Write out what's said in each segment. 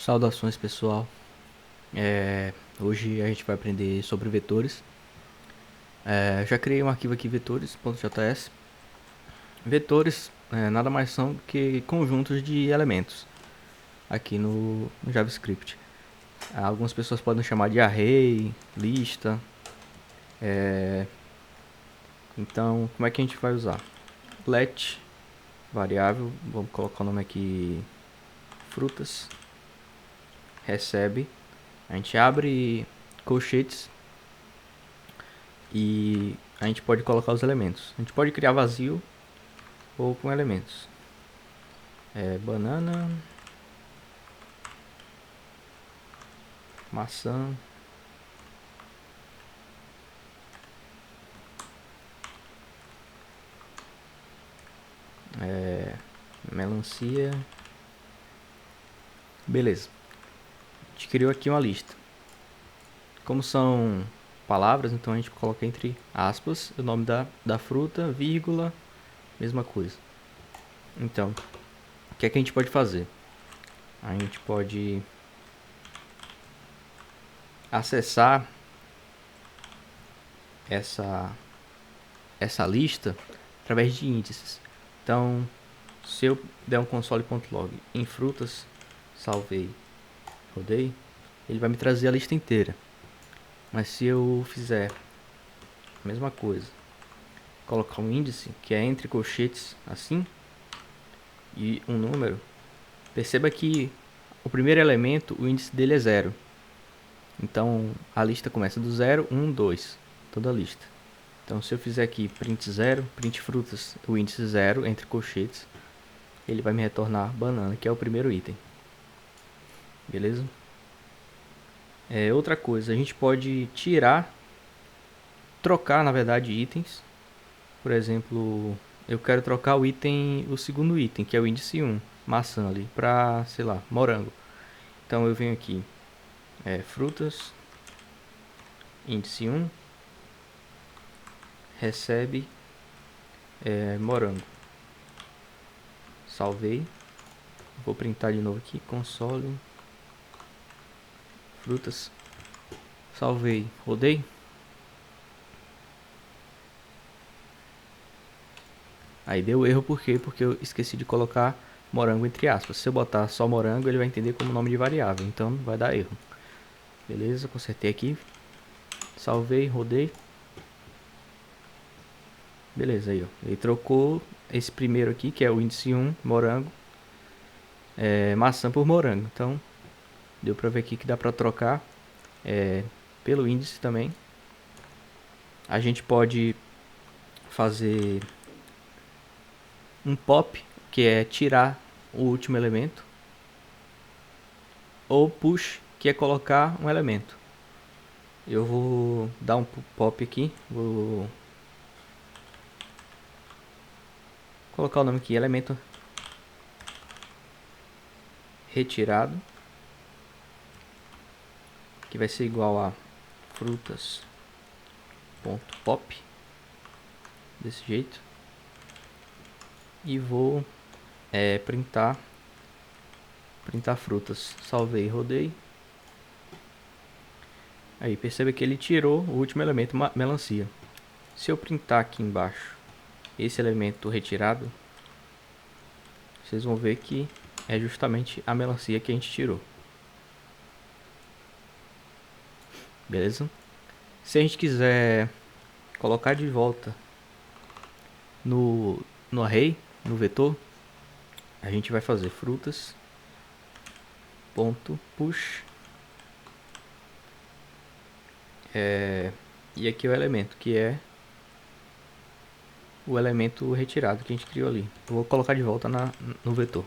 Saudações, pessoal. Hoje a gente vai aprender sobre vetores. Já criei um arquivo aqui, vetores.js. Vetores nada mais são do que conjuntos de elementos aqui no JavaScript. Algumas pessoas podem chamar de array, lista. Então, como é que a gente vai usar? Let, variável, vamos colocar o nome aqui, frutas, recebe. A gente abre colchetes e a gente pode colocar os elementos. A gente pode criar vazio ou com elementos. Banana, maçã, melancia. Beleza. A gente criou aqui uma lista. Como são palavras, então a gente coloca entre aspas o nome da fruta, vírgula, mesma coisa. Então, o que é que a gente pode fazer? A gente pode acessar essa lista através de índices. Então, se eu der um console.log em frutas, salvei, rodei, ele vai me trazer a lista inteira. Mas se eu fizer a mesma coisa, colocar um índice, que é entre colchetes, assim, e um número, perceba que o primeiro elemento, o índice dele é 0. Então, a lista começa do 0, 1, 2, toda a lista. Então, se eu fizer aqui print 0, print frutas, o índice 0, entre colchetes, ele vai me retornar banana, que é o primeiro item. Beleza? Outra coisa, a gente pode trocar, na verdade, itens. Por exemplo, eu quero trocar o segundo item, que é o índice 1, maçã ali, para, sei lá, morango. Então eu venho aqui, frutas, índice 1, recebe, morango. Salvei. Vou printar de novo aqui, console, frutas, salvei, rodei. Aí deu erro por quê? Porque eu esqueci de colocar morango entre aspas. Se eu botar só morango, ele vai entender como nome de variável, então vai dar erro. Beleza, consertei aqui, salvei, rodei. Beleza, aí ó, ele trocou esse primeiro aqui, que é o índice 1, morango, maçã por morango. Então, deu pra ver aqui que dá pra trocar pelo índice também. A gente pode fazer um pop, que é tirar o último elemento, ou push, que é colocar um elemento. Eu vou dar um pop aqui, vou colocar o nome aqui, elemento retirado, que vai ser igual a frutas.pop, desse jeito. E vou printar frutas. Salvei, rodei. Aí perceba que ele tirou o último elemento, melancia. Se eu printar aqui embaixo esse elemento retirado, vocês vão ver que é justamente a melancia que a gente tirou. Beleza? Se a gente quiser colocar de volta no array, no vetor, a gente vai fazer frutas ponto push e aqui o elemento, que é o elemento retirado que a gente criou ali. Eu vou colocar de volta no vetor.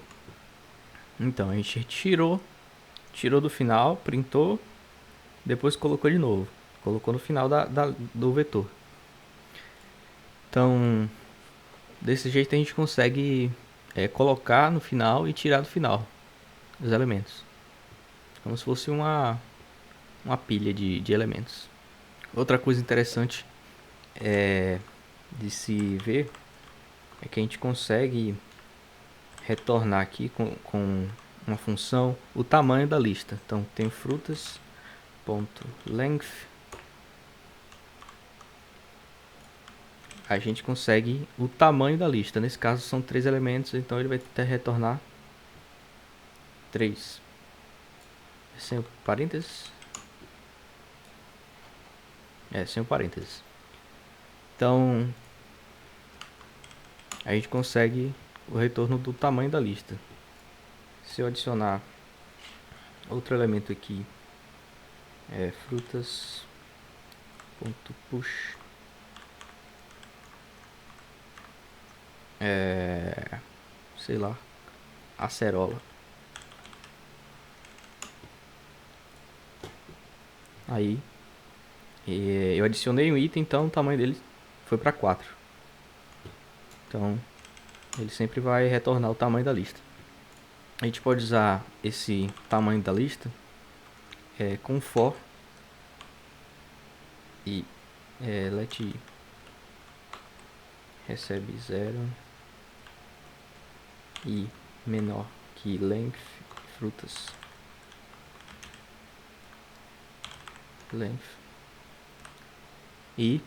Então a gente tirou do final, printou, depois colocou de novo, colocou no final do vetor. Então, desse jeito a gente consegue colocar no final e tirar do final os elementos, como se fosse uma pilha de elementos. Outra coisa interessante de se ver é que a gente consegue retornar aqui com uma função, o tamanho da lista. Então tem frutas.length. A gente consegue o tamanho da lista. Nesse caso são 3 elementos, então ele vai ter retornar 3. Sem o parênteses? Sem o parênteses. Então a gente consegue o retorno do tamanho da lista. Se eu adicionar outro elemento aqui, frutas.push, sei lá, acerola. Aí eu adicionei um item, então o tamanho dele foi para 4. Então ele sempre vai retornar o tamanho da lista. A gente pode usar esse tamanho da lista com for e let recebe 0 e menor que length frutas length e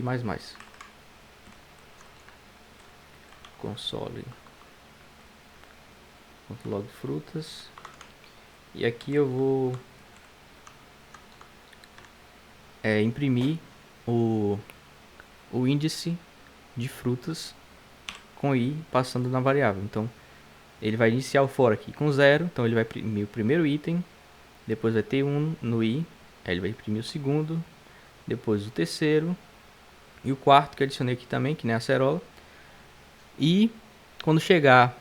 mais console.log frutas, e aqui eu vou imprimir o índice de frutas com i passando na variável. Então ele vai iniciar o for aqui com 0, então ele vai imprimir o primeiro item, depois vai ter 1 no i, aí ele vai imprimir o segundo, depois o terceiro e o quarto que eu adicionei aqui também, que nem a acerola. E quando chegar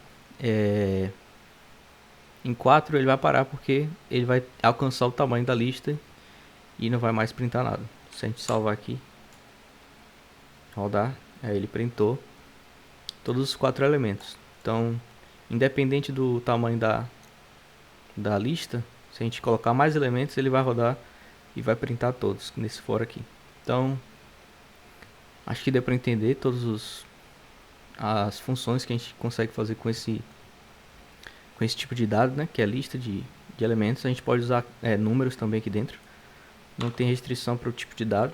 em 4 ele vai parar, porque ele vai alcançar o tamanho da lista e não vai mais printar nada. Se a gente salvar aqui, rodar, aí ele printou todos os 4 elementos. Então, independente do tamanho da lista, se a gente colocar mais elementos, ele vai rodar e vai printar todos nesse for aqui. Então, acho que deu para entender todas as funções que a gente consegue fazer com esse tipo de dado, né, que é a lista de elementos. A gente pode usar números também aqui dentro. Não tem restrição para o tipo de dado.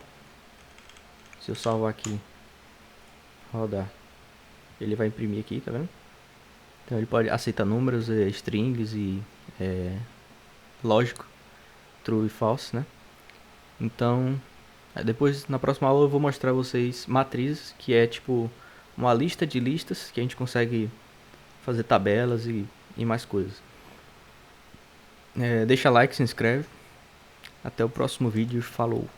Se eu salvar aqui, rodar, ele vai imprimir aqui, tá vendo? Então ele pode aceitar números, strings e lógico, true e false, né? Então, depois na próxima aula eu vou mostrar a vocês matrizes, que é tipo uma lista de listas que a gente consegue fazer tabelas e mais coisas. Deixa like, se inscreve. Até o próximo vídeo. Falou!